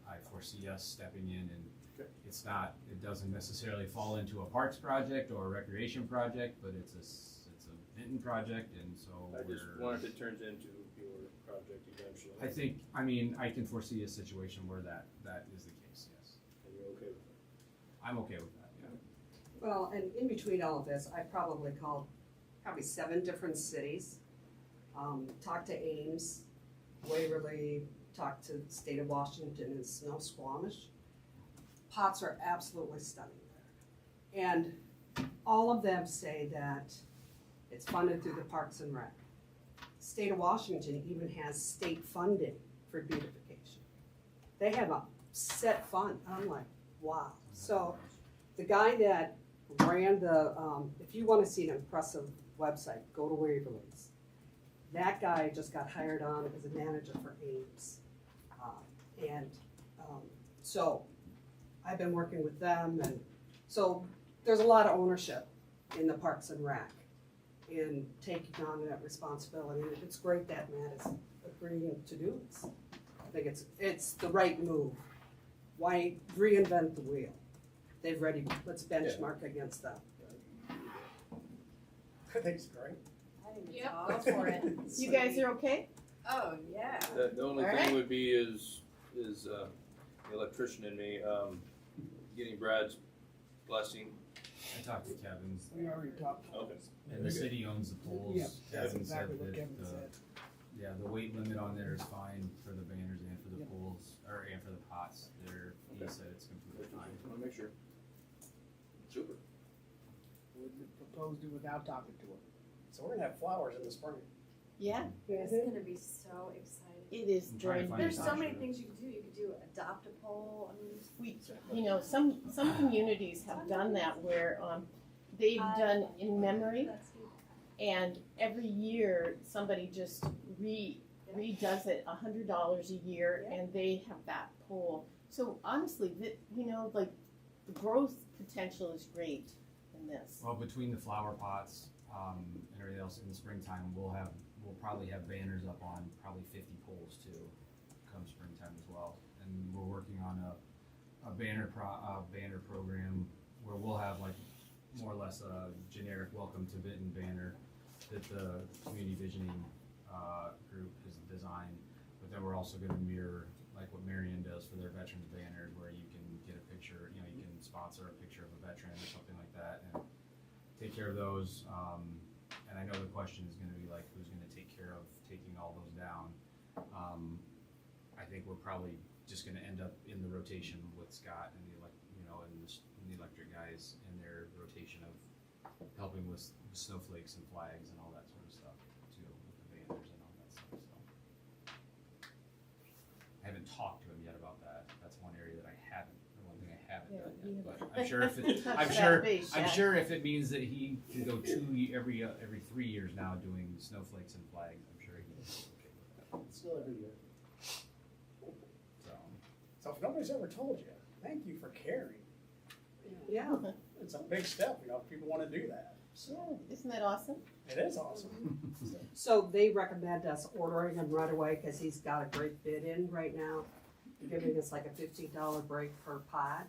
I foresee us stepping in, and it doesn't necessarily fall into a parks project or a recreation project, but it's a Vinton project, and so I just wonder if it turns into your project eventually. I can foresee a situation where that is the case, yes. And you're okay with that? I'm okay with that, yeah. Well, and in between all of this, I probably called 7 different cities, talked to Ames, Waverly, talked to the state of Washington and Snow Squamish. Pots are absolutely stunning there. And all of them say that it's funded through the Parks and Rec. State of Washington even has state funding for beautification. They have a set fund. I'm like, wow. So the guy that ran the, if you want to see an impressive website, go to Waverly's. That guy just got hired on as a manager for Ames. So I've been working with them, and so there's a lot of ownership in the Parks and Rec in taking on that responsibility. And it's great that Matt is agreeing to do this. I think it's the right move. Why reinvent the wheel? They've already, let's benchmark against them. I think it's great. I think it's Yep, awesome. go for it. You guys are okay? Oh, yeah. The only All thing right. would be is the electrician in me, getting Brad's blessing. I talked to Kevin, We already talked. Okay. and the city owns the poles. Yeah, that's Kevin said exactly what that Kevin the- said. Yeah, the weight limit on there is fine for the banners and for the poles, and for the pots. He said it's completely fine. Just wanna make sure. Super. We proposed it without talking to him. So we're gonna have flowers in the spring. Yeah, It's gonna be so exciting. it is I'm trying to during, find There's so Fine. many things you could do. You could do adopt a pole. I mean, some communities have done that where, they've done in memory, that's good. and every year, somebody just redoes it $100 a year, Yeah. and they have that pole. So honestly, like, the growth potential is great in this. Well, between the flower pots, and everything else in the springtime, we'll probably have banners up on probably 50 poles too, come springtime as well. And we're working on a banner program where we'll have like more or less a generic welcome to Vinton banner that the community visioning group has designed. But but then we're also gonna mirror like what Marion does for their veterans banners, where you can get a picture, you know, you can sponsor a picture of a veteran or something like that, and take care of those. And I know the question is gonna be like, who's gonna take care of taking all those down? I think we're probably just gonna end up in the rotation with Scott and the electric guys in their rotation of helping with snowflakes and flags and all that sort of stuff too, with the banners and all that stuff, so. I haven't talked to him yet about that. That's one area that one thing I haven't done yet, but I'm sure if it, I'm sure if it means that he can go every 3 years now doing snowflakes and flags, I'm sure he'd be okay with that. Still every year. So if nobody's ever told you, thank you for caring. Yeah. It's a big step, you know, if people wanna do that. So, isn't that awesome? It is awesome. So they recommend us ordering him right away, cause he's got a great bid in right now, giving us like a $15 break per pod.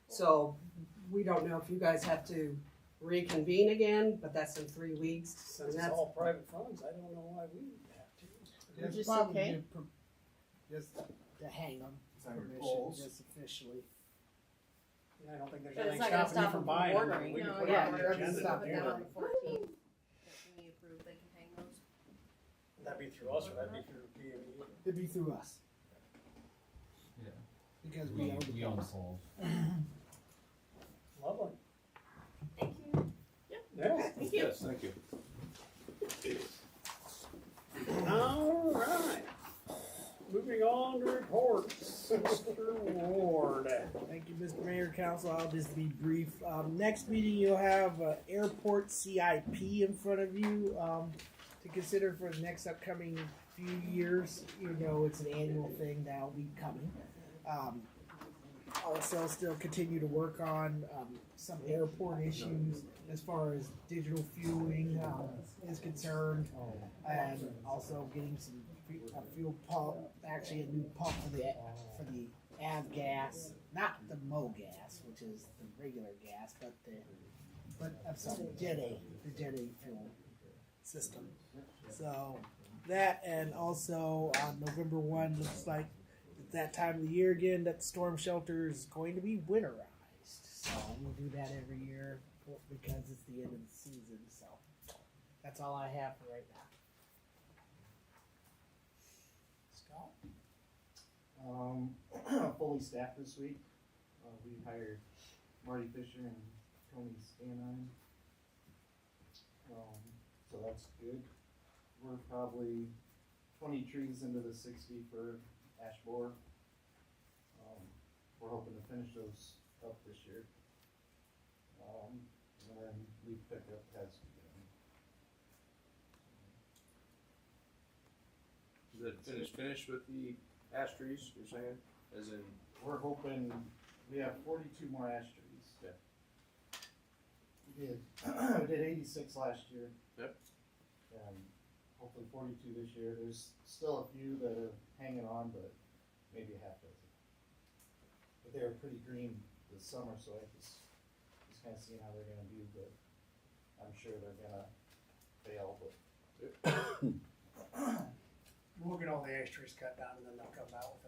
So we don't know if you guys have to reconvene again, but that's in 3 weeks. Since And it's that's, all private funds, I don't know why we would have to. We're just Probably okay. Just to hang them, on your permission, poles. just officially. Yeah, I don't think there's But it's anything not gonna stopping you stop from them from buying them. ordering. We can No, put it yeah, on the they're agenda stop to it do down that. On the 14th, if we approve, they can hang those. Would that be through us or that'd be through PME? It'd be through us, Yeah. because we own the We own the poles. poles. Lovely. Thank you. Yeah. Thank you. Yes, thank you. All right. Moving on to reports. Mr. Ward. Thank you, Mr. Mayor, Council. I'll just be brief. Next meeting, you'll have airport CIP in front of you to consider for the next upcoming few years. You know, it's an annual thing that'll be coming. Also, still continue to work on some airport issues as far as digital fueling is concerned, and also getting some fuel pump, actually a new pump for the avgas, not the MoGas, which is the regular gas, but I'm sorry, Jet A, the Jet A fuel system. So that, and also on November 1, looks like it's that time of the year again that the storm shelter is going to be winterized. So we do that every year because it's the end of the season. So that's all I have for right now. Scott? Fully staffed this week. We hired Marty Fisher and Tony Stanine. So that's good. We're probably 20 trees into the 60 for ash borer. We're hoping to finish those up this year. And then leaf pickup has begun. Is it finished with the ash trees, you're saying? As in, We're hoping, we have 42 more ash trees. Okay. We did 86 last year. Yep. And hopefully 42 this year. There's still a few that are hanging on, but maybe a half dozen. But they were pretty green this summer, so I just kind of seeing how they're gonna do, but I'm sure they're gonna fail, but. We'll get all the ash trees cut down and then they'll come out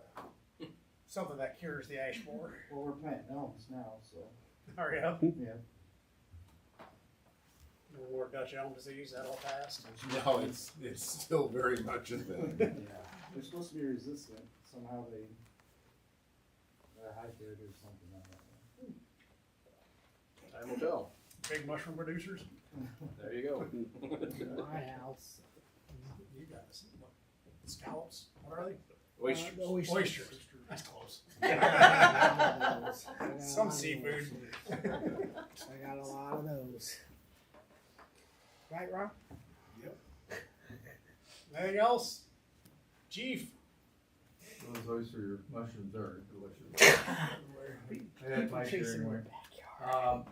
with something that cures the ash borer. Well, we're planting elms now, so. Hurry up. Yeah. No more Dutch elm disease, that all passed. No, it's still very much a thing. Yeah, they're supposed to be resistant, somehow they're hybrid or something like that. time will tell. Big mushroom producers. There you go. My house. You guys. Scallops, what are they? Oysters. Oysters. That's close. Some seafood. I got a lot of those. Right, Ron? Yep. Anything else? Chief? Those oyster mushrooms are delicious. I had my share chasing anyway. my backyard.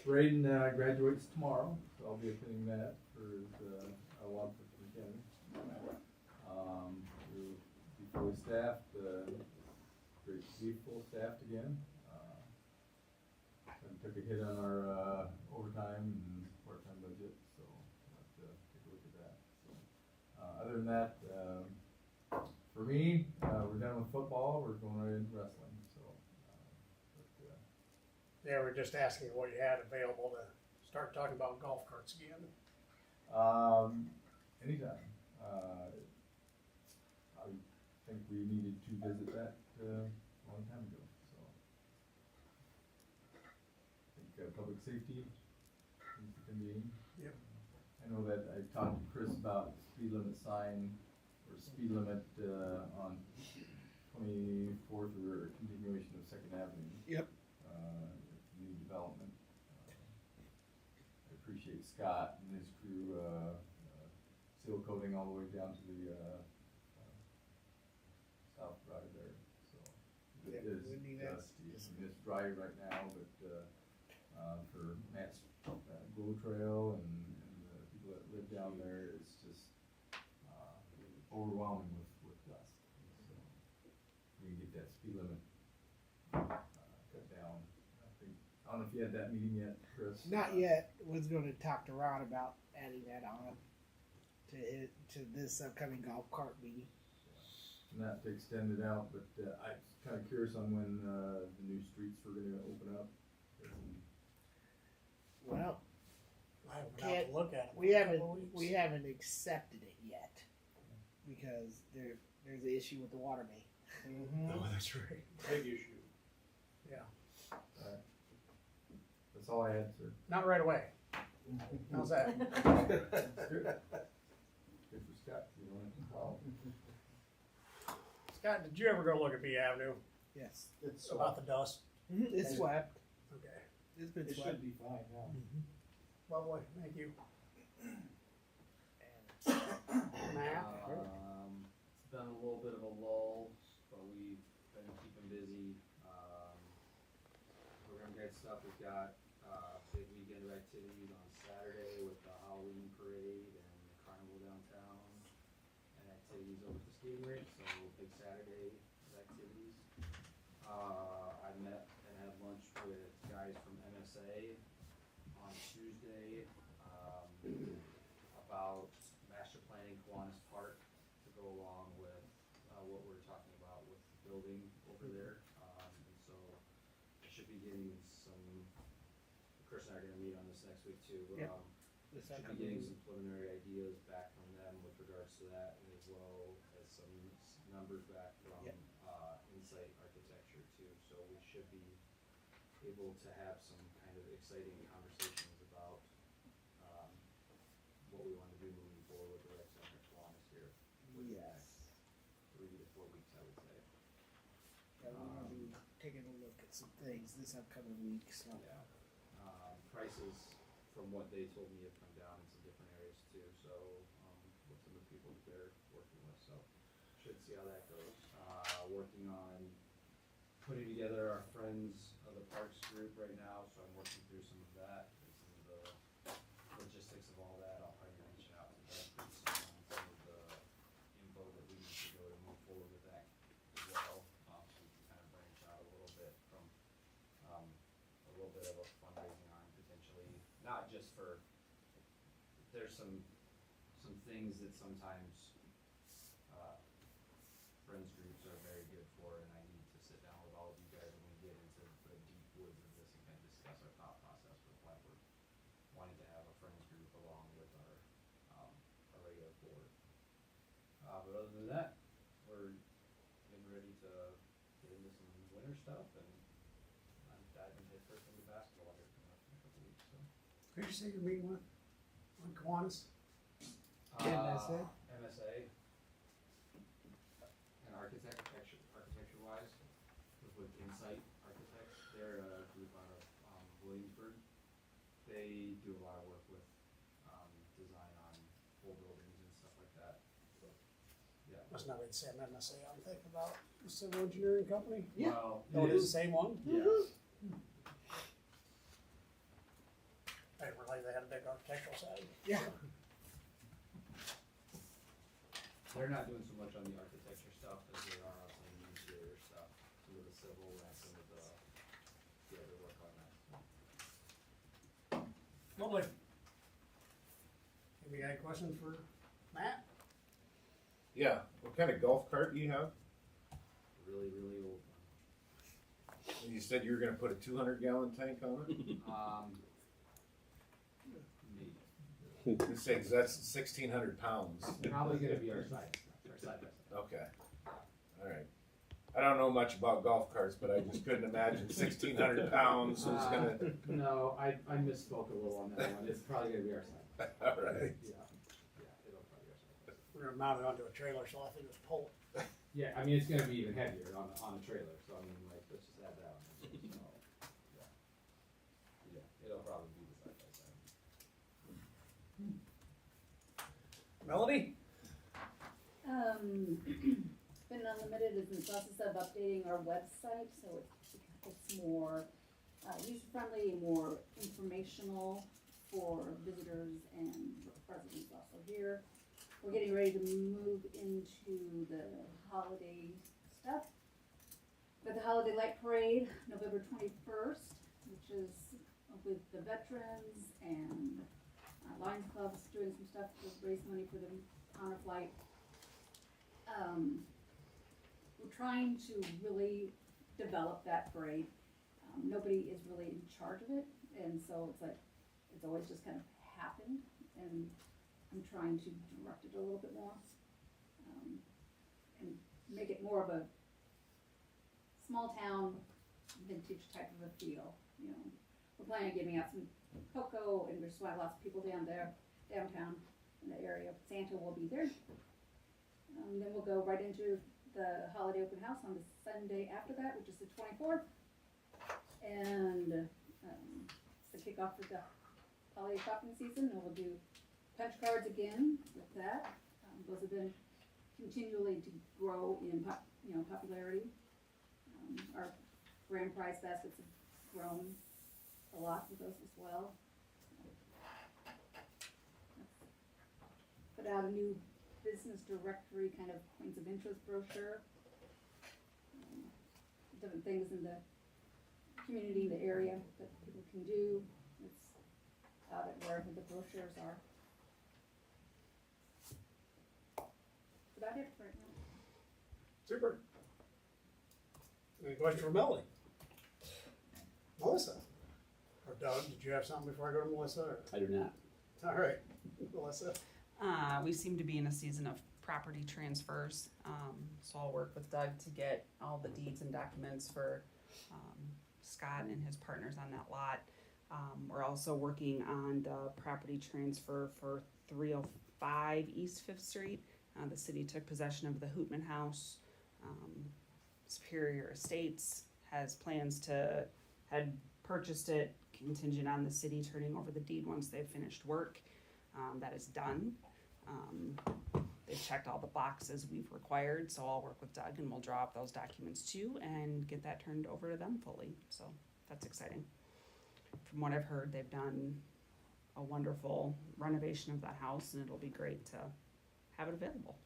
Braden graduates tomorrow, so I'll be attending that for his Wampus weekend. We'll be fully staffed, great to be full staffed again. And took a hit on our overtime and part-time budget, so we'll have to take a look at that. So, other than that, for me, we're done with football, we're going right into wrestling, so. Yeah, we're just asking what you had available to start talking about golf carts again. Anytime. I think we needed to visit that a long time ago, so. I think public safety needs to convene. Yep. I know that I talked to Chris about speed limit sign or speed limit on 24th or continuation of Second Avenue. Yep. New development. I appreciate Scott and his crew seal coating all the way down to the South Drive there. So it Yeah, is we need that. dusty. I mean, it's dry right now, but for Matt's Glow Trail and the people that live down there, it's just overwhelming with dust. So we can get that speed limit cut down. I don't know if you had that meeting yet, Chris. Not yet. Was going to talk to Ron about adding that on to this upcoming golf cart meeting. Not to extend it out, but I'm kind of curious on when the new streets were going to open up. Well, I haven't been out to look at it. we for a haven't couple of weeks. we haven't accepted it yet because there's an issue with the water main. Oh, that's right. Big issue. Yeah. That's all I had, sir. Not right away. How's that? Good. Good for Scott. You know, well, Scott, did you ever go look at B Avenue Yes. It's about the dust? It's swept. Okay. It's been It swept. should be fine now. Lovely. Thank you. And Matt? It's been a little bit of a lull, but we've been keeping busy. We're gonna get stuff. We've got big weekend of activities on Saturday with the Halloween parade and the carnival downtown, and activities over at the skating rink. So big Saturday of activities. I met and had lunch with guys from MSA on Tuesday about master planning Kiwanis Park to go along with what we're talking about with the building over there. And so I should be getting some, Chris and I are gonna meet on this next week too. Yep. Should be getting some preliminary ideas back from them with regards to that, and as well as some numbers back from Yep. Insight Architecture too. So we should be able to have some kind of exciting conversations about what we want to do moving forward with the rec center at Kiwanis here. Within the next yes. 3 to 4 weeks, I would say. Yeah, we're gonna be taking a look at some things this upcoming week. So. Yeah. Prices, from what they told me, have come down in some different areas too, so, with some of the people that they're working with, so should see how that goes. Working on putting together our Friends of the Parks group right now, so I'm working through some of that, and some of the logistics of all that. I'll probably reach out to them on some of the info that we need to go to move forward with that as well, so we can kind of branch out a little bit from, a little bit of a fundraising arm potentially, not just for, there's some things that sometimes, friends groups are very good for, and I need to sit down with all of you guys when we get into the deep woods of this and kind of discuss our thought process with why we're wanting to have a friends group along with our regular board. But other than that, we're getting ready to get into some winter stuff, and I'm diving headfirst into basketball here coming up in a couple weeks, so. Who did you say you're meeting with? On Kiwanis? MSA? MSA. And architecture wise, with Insight Architects, they're a group out of Williamsburg. They do a lot of work with design on full buildings and stuff like that. So, yeah. Must not be the same MSA I'm thinking about. The civil engineering company? Yeah. Well, Oh, it is the same one? yeah. I didn't realize they had a big architectural side. Yeah. They're not doing so much on the architecture stuff as they are on the interior stuff, some of the civil and some of the other work on that. Lovely. Have you got any questions for Matt? Yeah, what What kind of golf cart do you have? Really, really old And you said you were gonna put a 200-gallon tank on it? one. You say, 'cause that's 1,600 pounds. Probably gonna be our size by side. Okay, all right. I don't know much about golf carts, but I just couldn't imagine 1,600 pounds was gonna. No, I misspoke a little on that one. It's probably gonna be our size. All right. Yeah, it'll probably be our size. We're gonna mount it onto a trailer, so I think it's pull it. Yeah, I mean, it's gonna be even heavier on a trailer, so I mean, like, let's just add that on. So, yeah, it'll probably be the side by side. Melody? Been Unlimited is in the process of updating our website, so it's more user-friendly and more informational for visitors and residents also here. We're getting ready to move into the holiday stuff. With the Holiday Light Parade, November 21st, which is with the veterans and Lions Club's doing some stuff to raise money for the honor flight. We're trying to really develop that parade. Nobody is really in charge of it, and so it's like, it's always just kind of happened, and I'm trying to direct it a little bit more, and make it more of a small town, vintage type of a feel, you know. We're planning on giving out some cocoa, and there's lots of people down there, downtown in the area. Santa will be there. Then we'll go right into the holiday open house on the Sunday after that, which is the 24th. And it's the kickoff of the holiday shopping season, and we'll do punch cards again with that. Those have been continually to grow in popularity. Our grand prize baskets have grown a lot with those as well. Put out a new business directory, kind of points of interest brochure. Different things in the community, the area that people can do. It's out at wherever the brochures are. That's about it for right now. Super. Any question for Melody? Melissa? Or Doug, did you have something before I go to Melissa? Or? I do not. All right, Melissa. We seem to be in a season of property transfers, so I'll work with Doug to get all the deeds and documents for Scott and his partners on that lot. We're also working on the property transfer for 305 East 5th Street. The city took possession of the Hootman House. Superior Estates has plans had purchased it contingent on the city turning over the deed once they've finished work. That is done. They've checked all the boxes we've required, so I'll work with Doug and we'll draw up those documents too and get that turned over to them fully. So that's exciting. From what I've heard, they've done a wonderful renovation of that house, and it'll be great to have it available.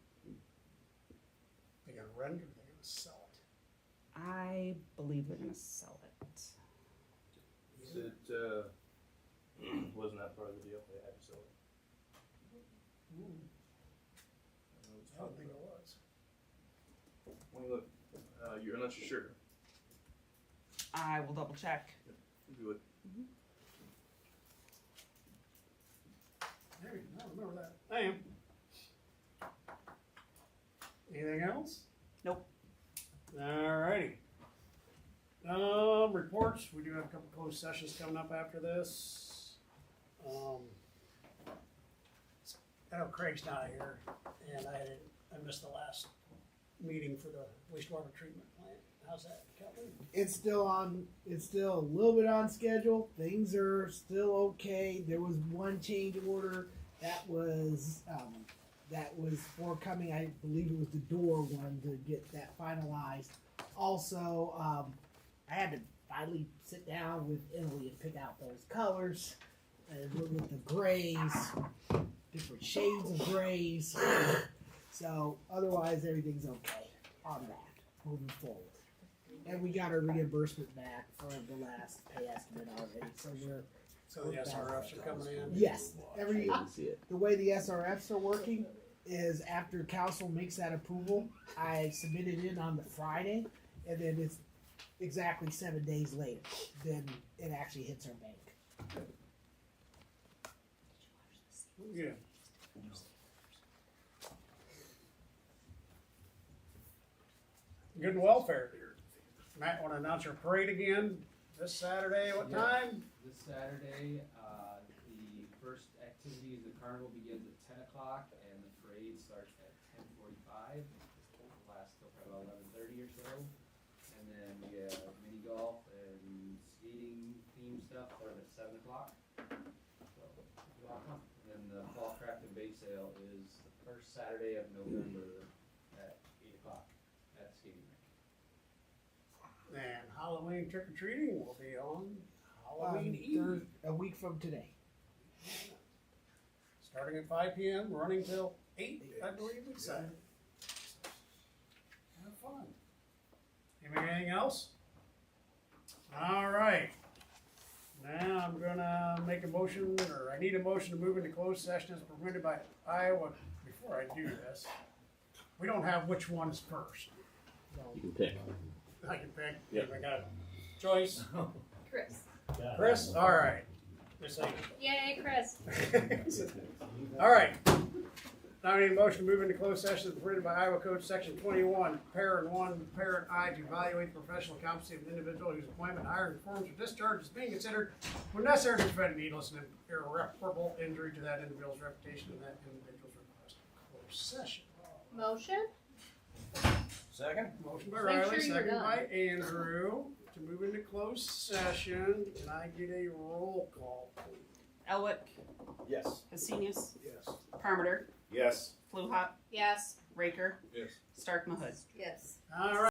They're gonna rent it or they're gonna sell it? I believe they're gonna sell it. Is it, wasn't that part of the deal? They had to sell it. I don't think it was. When you look, you're not sure. I will double check. Do it. Maybe, I don't remember that. I am. Anything else? Nope. Alrighty. Reports, we do have a couple closed sessions coming up after this. I know Craig's not here, and I missed the last meeting for the wastewater treatment plant. How's that, Kelvin? It's still a little bit on schedule. Things are still okay. There was one change order that was forthcoming. I believe it was the door one to get that finalized. Also, I had to finally sit down with Emily and pick out those colors and look at the grays, different shades of grays. So otherwise, everything's okay on that moving forward. And we got our reimbursement back for the last pay estimate already, so So the SRFs are coming in? Yes, the way the SRFs are working, is after council makes that approval, I submit it in on the Friday, and then it's exactly 7 days later, then it actually hits our bank. Yeah. Good and welfare. Matt, want to announce your parade again this Saturday? What Yeah. time? This Saturday, the first activity of the carnival begins at 10 o'clock and the parade starts at 10:45. It'll last till probably about 11:30 or so. And then we have mini golf and skating theme stuff starting at 7 o'clock. So, you're welcome. And then the fall craft and bake sale is the first Saturday of November at 8 o'clock at skating rink. And Halloween trick or treating will be on Halloween Eve. A week from today. Starting at 5 p.m., running till 8, I believe we said. Have fun. Anything else? All right. Now I'm gonna make a motion, or I need a motion to move into closed session as permitted by Iowa. Before I do this, we don't have which one's first. You can pick. I can pick. Yep. I got Joyce. Chris. Chris? All right. Just like Yay, Chris. All right. Now I need a motion to move into closed session as permitted by Iowa Code Section 21, Parent 1, Parent I, to evaluate the professional competency of an individual whose appointment, hiring, performance, or discharge is being considered when necessary to prevent needless and irreparable injury to that individual's reputation and that individual's request for closed session. Motion? Second. Motion by Make Riley, sure you're second done. by Andrew to move into closed session. Can I get a roll call, please? Elwick, Yes. Hesenius, Yes. Parmenter, Yes. Fluhot, Yes. Raker, Yes. Stark Mahood. Yes. All right.